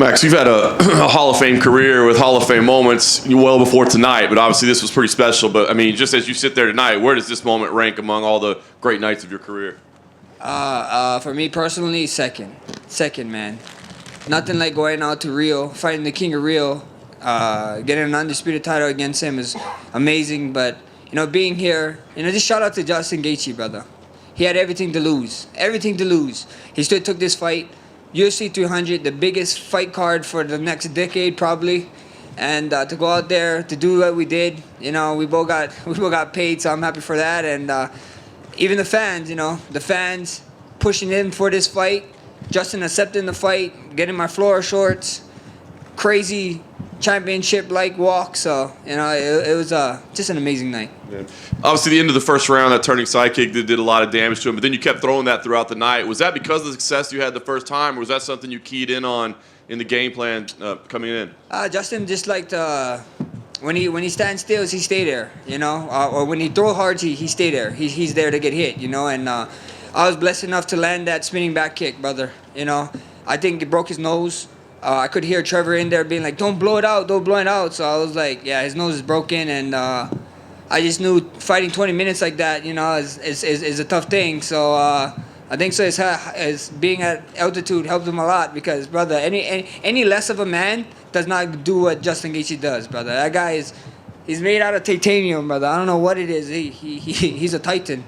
Max, you've had a Hall of Fame career with Hall of Fame moments well before tonight, but obviously this was pretty special. But, I mean, just as you sit there tonight, where does this moment rank among all the great nights of your career? For me personally, second. Second, man. Nothing like going out to Rio, fighting the King of Rio, getting an undisputed title against him is amazing. But, being here, just shout out to Justin Gaethje, brother. He had everything to lose. Everything to lose. He still took this fight. UFC 300, the biggest fight card for the next decade probably, and to go out there to do what we did, we both got paid, so I'm happy for that. And even the fans, the fans pushing in for this fight, Justin accepting the fight, getting my floor shorts, crazy championship-like walk. So it was just an amazing night. Yeah. Obviously, the end of the first round, that turning sidekick did a lot of damage to him, but then you kept throwing that throughout the night. Was that because of the success you had the first time, or was that something you keyed in on in the game plan coming in? Justin just liked when he stands still, he stay there, or when he throw hard, he stay there. He's there to get hit, and I was blessed enough to land that spinning back kick, brother. I think it broke his nose. I could hear Trevor in there being like, don't blow it out. So I was like, yeah, his nose is broken. And I just knew fighting 20 minutes like that, is a tough thing. So I think so as being at altitude helped him a lot because, brother, any less of a man does not do what Justin Gaethje does, brother. That guy he's made out of titanium, brother. I don't know what it is. He's a titan.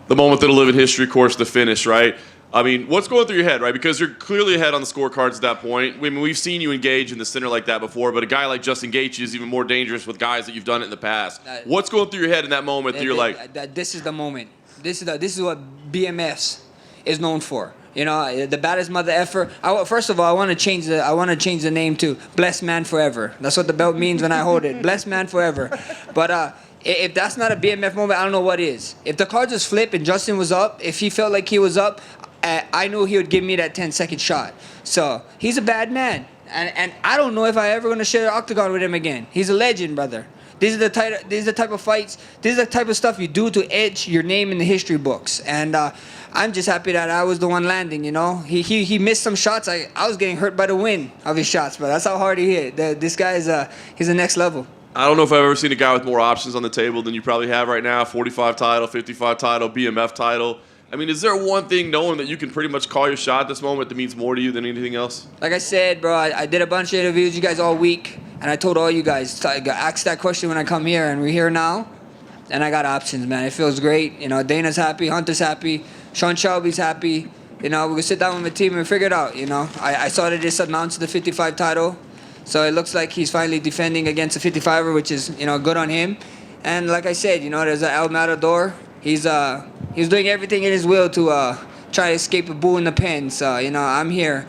The moment that'll live in history, of course, the finish, right? I mean, what's going through your head, right? Because you're clearly ahead on the scorecards at that point. I mean, we've seen you engage in the center like that before, but a guy like Justin Gaethje is even more dangerous with guys that you've done it in the past. What's going through your head in that moment that you're like... This is the moment. This is what BMFs is known for. The baddest mother effer. First of all, I want to change the name to Blessed Man Forever. That's what the belt means when I hold it. Blessed Man Forever. But if that's not a BMF moment, I don't know what is. If the cards was flipped and Justin was up, if he felt like he was up, I knew he would give me that 10-second shot. So he's a bad man, and I don't know if I ever gonna share the octagon with him again. He's a legend, brother. These are the type of fights. This is the type of stuff you do to etch your name in the history books. And I'm just happy that I was the one landing. He missed some shots. I was getting hurt by the wind of his shots, but that's how hard he hit. This guy he's the next level. I don't know if I've ever seen a guy with more options on the table than you probably have right now. 45 title, 55 title, BMF title. I mean, is there one thing knowing that you can pretty much call your shot at this moment that means more to you than anything else? Like I said, bro, I did a bunch of interviews with you guys all week, and I told all you guys, ask that question when I come here, and we're here now, and I got options, man. It feels great. Dana's happy, Hunter's happy, Sean Shelby's happy. We're going to sit down with my team and figure it out, I saw that just announced the 55 title, so it looks like he's finally defending against a 55er, which is, good on him. And like I said, there's an El Matador. He's doing everything in his will to try to escape a bull in the pen. So, I'm here.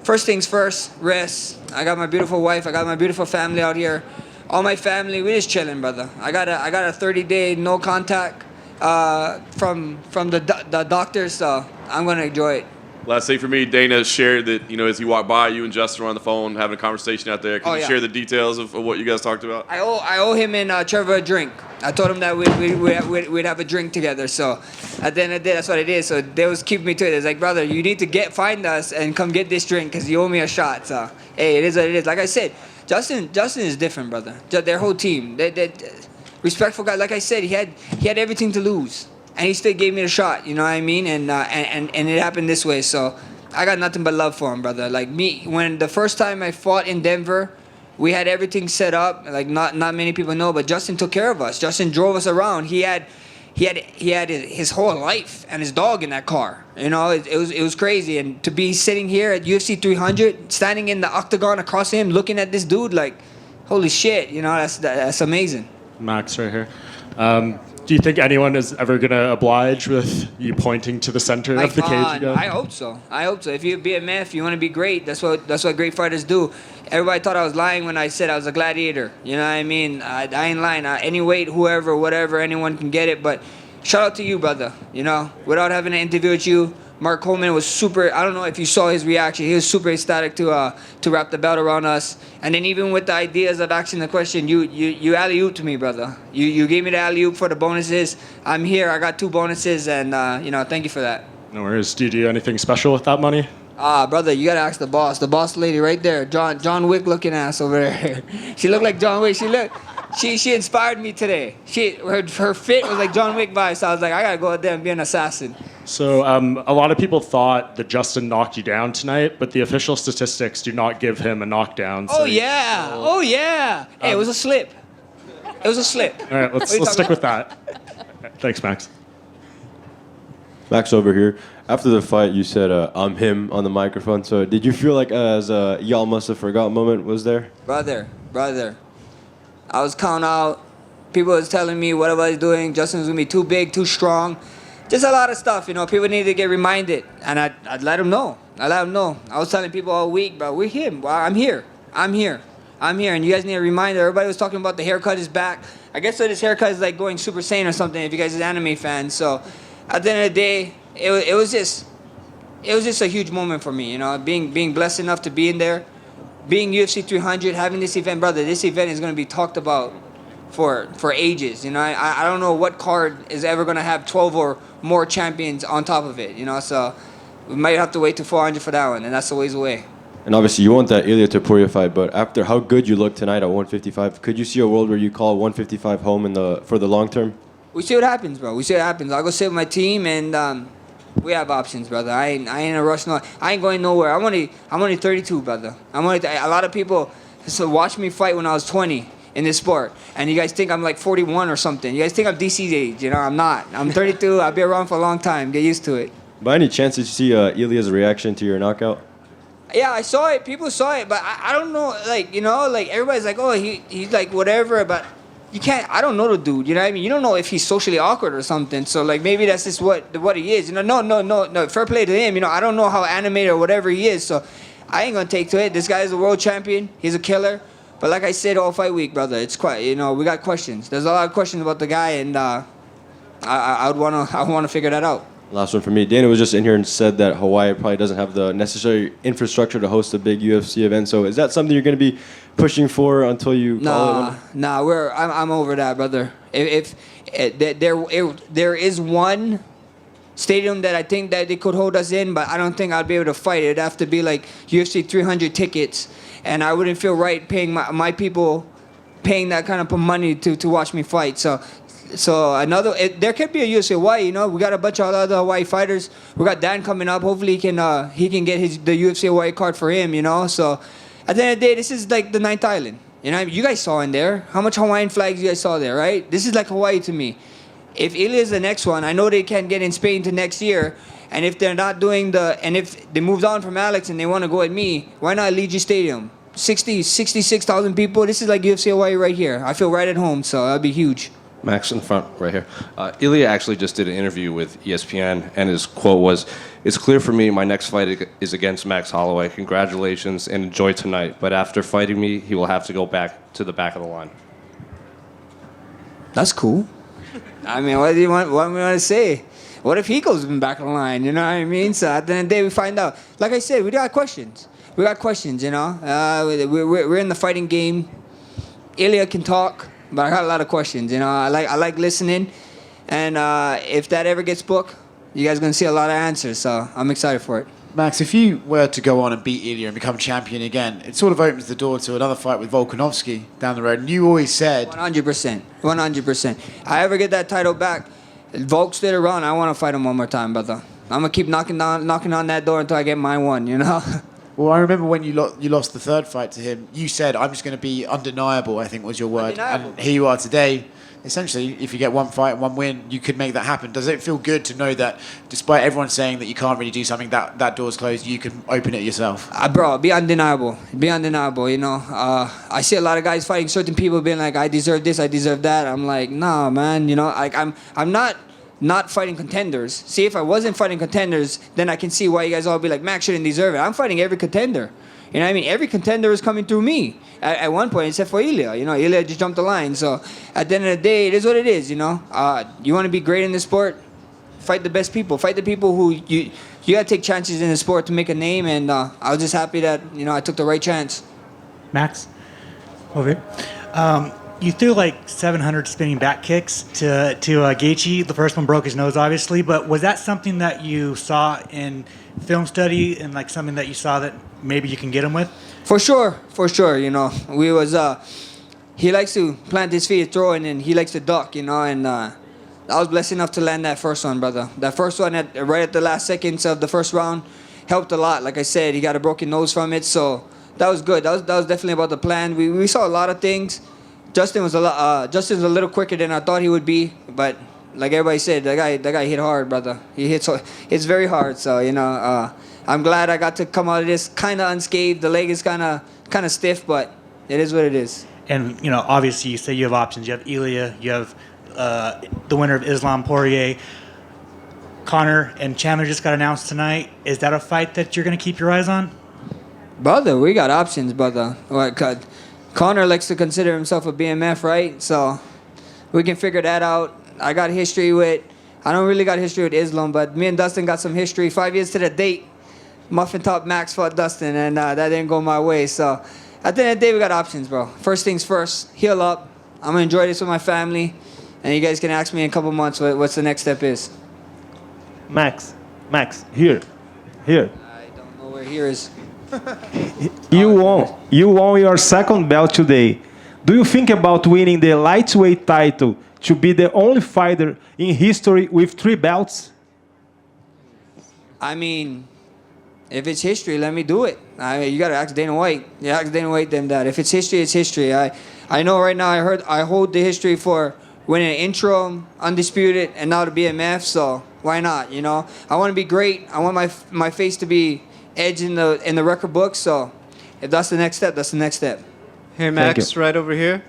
First things first, rest. I got my beautiful wife. I got my beautiful family out here. All my family, we're just chilling, brother. I got a 30-day no contact from the doctor, so I'm going to enjoy it. Last thing for me, Dana shared that, as he walked by, you and Justin were on the phone having a conversation out there. Can you share the details of what you guys talked about? I owe him and Trevor a drink. I told him that we'd have a drink together. So at the end of the day, that's what it is. So they was keeping me to it. It's like, brother, you need to find us and come get this drink because you owe me a shot. So, hey, it is what it is. Like I said, Justin is different, brother. Their whole team. They respectful guy. Like I said, he had everything to lose. And he still gave me the shot, you know what I mean? And it happened this way. So I got nothing but love for him, brother. Like me, when the first time I fought in Denver, we had everything set up. Like not many people know, but Justin took care of us. Justin drove us around. He had his whole life and his dog in that car. It was crazy. And to be sitting here at UFC 300, standing in the octagon across him, looking at this dude, like, holy shit, that's amazing. Max right here. Do you think anyone is ever going to oblige with you pointing to the center of the cage again? I hope so. If you're BMF, you want to be great. That's what great fighters do. Everybody thought I was lying when I said I was a gladiator. You know what I mean? I ain't lying. Any weight, whoever, whatever, anyone can get it. But shout out to you, brother. Without having an interview with you, Mark Coleman was super. I don't know if you saw his reaction. He was super ecstatic to wrap the belt around us. And then even with the ideas of asking the question, you alley-ooped to me, brother. You gave me the alley-oop for the bonuses. I'm here. I got 2 bonuses, and thank you for that. No worries. Do you do anything special with that money? Brother, you gotta ask the boss lady right there, John Wick looking ass over there. She looked like John Wick. She inspired me today. Her fit was like John Wick vibes. So I was like, I gotta go out there and be an assassin. So a lot of people thought that Justin knocked you down tonight, but the official statistics do not give him a knockdown. So Oh yeah. Hey, it was a slip. It was a slip. All right, let's stick with that. Thanks, Max. Max over here. After the fight, you said, I'm him on the microphone. So did you feel like as y'all must have forgot moment was there? Brother. I was counting out. People was telling me what I was doing. Justin was going to be too big, too strong. Just a lot of stuff, People need to get reminded. And I'd let them know. I was telling people all week, but we're him. Well, I'm here. And you guys need a reminder. Everybody was talking about the haircut is back. I guess so this haircut is like going Super Saiyan or something if you guys are anime fans. So at the end of the day, it was just a huge moment for me, being blessed enough to be in there, being UFC 300, having this event, brother. This event is going to be talked about for ages. I don't know what card is ever going to have 12 or more champions on top of it. So we might have to wait to 400 for that one, and that's a ways away. And obviously, you want that Ilia Topuria fight, but after how good you look tonight at 155, could you see a world where you call 155 home for the long term? We see what happens, bro. I'll go sit with my team, and we have options, brother. I ain't in a rush. No, I ain't going nowhere. I'm only 32, brother. A lot of people watched me fight when I was 20 in this sport, and you guys think I'm like 41 or something. You guys think I'm DC's age. I'm not. I'm 32. I've been around for a long time. Get used to it. By any chance, did you see Ilia's reaction to your knockout? Yeah, I saw it. People saw it, but I don't know. Like everybody's like, oh, he's like whatever, but you can't. I don't know the dude. You know what I mean? You don't know if he's socially awkward or something. So like maybe that's just what he is. No. Fair play to him. I don't know how animated or whatever he is. So I ain't gonna take to it. This guy is a world champion. He's a killer. But like I said all fight week, brother, it's quite. We got questions. There's a lot of questions about the guy, and I wanna figure that out. Last one for me. Dana was just in here and said that Hawaii probably doesn't have the necessary infrastructure to host a big UFC event. So is that something you're going to be pushing for until you call it? I'm over that, brother. If there is one stadium that I think that they could hold us in, but I don't think I'd be able to fight. It'd have to be like UFC 300 tickets, and I wouldn't feel right paying my people paying that kind of money to watch me fight. So there could be a UFC Hawaii. We got a bunch of other Hawaii fighters. We got Dan coming up. Hopefully he can get the UFC Hawaii card for him. So at the end of the day, this is like the ninth island. You guys saw in there how much Hawaiian flags you guys saw there, right? This is like Hawaii to me. If Ilia is the next one, I know they can't get in Spain to next year. And if they're not doing and if they moved on from Alex and they want to go at me, why not Legion Stadium? 66,000 people. This is like UFC Hawaii right here. I feel right at home, so that'd be huge. Max in front, right here. Ilia actually just did an interview with ESPN, and his quote was, "It's clear for me my next fight is against Max Holloway. Congratulations and enjoy tonight. But after fighting me, he will have to go back to the back of the line." That's cool. I mean, what do you want me to say? What if he goes in the back of the line? You know what I mean? So at the end of the day, we find out. Like I said, we got questions. We're in the fighting game. Ilia can talk. But I got a lot of questions, I like listening, and if that ever gets booked, you guys are gonna see a lot of answers. So I'm excited for it. Max, if you were to go on and beat Ilia and become champion again, it sort of opens the door to another fight with Volkanovski down the road. And you always said 100%. I ever get that title back, Volk's still around. I want to fight him one more time, brother. I'm gonna keep knocking on that door until I get my one. Well, I remember when you lost the third fight to him, you said, I'm just going to be undeniable, I think was your word. Undeniable. And here you are today. Essentially, if you get one fight and one win, you could make that happen. Does it feel good to know that despite everyone saying that you can't really do something, that door's closed, you can open it yourself? Bro, be undeniable. I see a lot of guys fighting certain people being like, I deserve this, I deserve that. I'm like, nah, man. I'm not fighting contenders. See, if I wasn't fighting contenders, then I can see why you guys all be like, Max shouldn't deserve it. I'm fighting every contender. You know what I mean? Every contender is coming through me at one point, except for Ilia. Ilia just jumped the line. So at the end of the day, it is what it is, You want to be great in this sport? Fight the best people. Fight the people who you got to take chances in the sport to make a name. And I was just happy that, I took the right chance. Max, over here. You threw like 700 spinning back kicks to Gaethje. The first one broke his nose, obviously. But was that something that you saw in film study and like something that you saw that maybe you can get him with? For sure. You know, he likes to plant his feet, throw, and then he likes to duck. You know, and I was blessed enough to land that first one, brother. That first one right at the last seconds of the first round helped a lot. Like I said, he got a broken nose from it, so that was good. That was definitely about the plan. We saw a lot of things. Justin's a little quicker than I thought he would be, but like everybody said, that guy hit hard, brother. He hits very hard. So you know, I'm glad I got to come out of this kind of unscathed. The leg is kind of stiff, but it is what it is. And you know, obviously, you say you have options. You have Ilia. You have the winner of Islam Poirier. Conor and Chandler just got announced tonight. Is that a fight that you're going to keep your eyes on? Brother, we got options, brother. Conor likes to consider himself a BMF, right? So we can figure that out. I don't really got history with Islam, but me and Dustin got some history. 5 years to the date, Muffin Top Max fought Dustin, and that didn't go my way. So at the end of the day, we got options, bro. First things first, heal up. I'm going to enjoy this with my family, and you guys can ask me in a couple months what's the next step is. Max, here. I don't know where here is. You won your second belt today. Do you think about winning the lightweight title to be the only fighter in history with 3 belts? I mean, if it's history, let me do it. You got to ask Dana White. You ask Dana White then that. If it's history, it's history. I know right now I hold the history for winning an interim, undisputed, and now the BMF, so why not, you know? I want to be great. I want my face to be edge in the record book. So if that's the next step, that's the next step. Hey Max, right over here.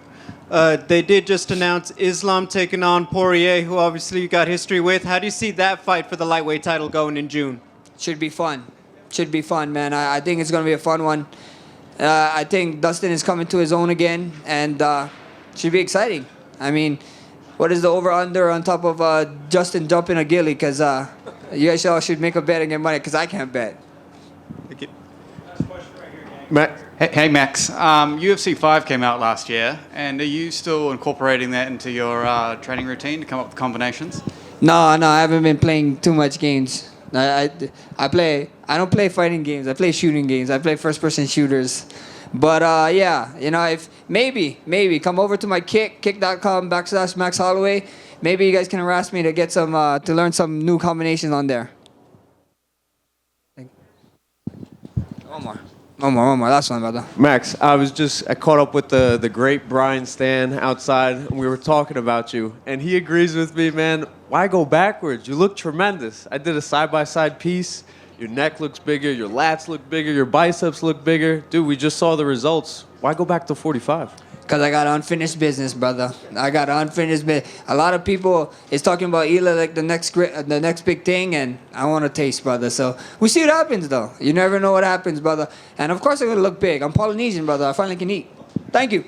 They did just announce Islam taking on Poirier, who obviously you got history with. How do you see that fight for the lightweight title going in June? Should be fun, man. I think it's gonna be a fun one. I think Dustin is coming to his own again, and should be exciting. I mean, what is the over/under on top of Justin jumping a ghillie? Because you guys all should make a bet and get money, because I can't bet. Thank you. Hey Max, UFC 5 came out last year, and are you still incorporating that into your training routine to come up with combinations? No, I haven't been playing too much games. I don't play fighting games. I play shooting games. I play first-person shooters. But yeah, you know, if maybe come over to my kick.com/Max Holloway. Maybe you guys can harass me to get some to learn some new combinations on there. One more. Last one, brother. Max, I caught up with the great Brian Stan outside, and we were talking about you, and he agrees with me, man. Why go backwards? You look tremendous. I did a side-by-side piece. Your neck looks bigger, your lats look bigger, your biceps look bigger. Dude, we just saw the results. Why go back to 45? Because I got unfinished business, brother. I got unfinished business. A lot of people is talking about Ilia like the next big thing, and I want to taste, brother. So we see what happens, though. You never know what happens, brother. And of course, I'm going to look big. I'm Polynesian, brother. I finally can eat. Thank you.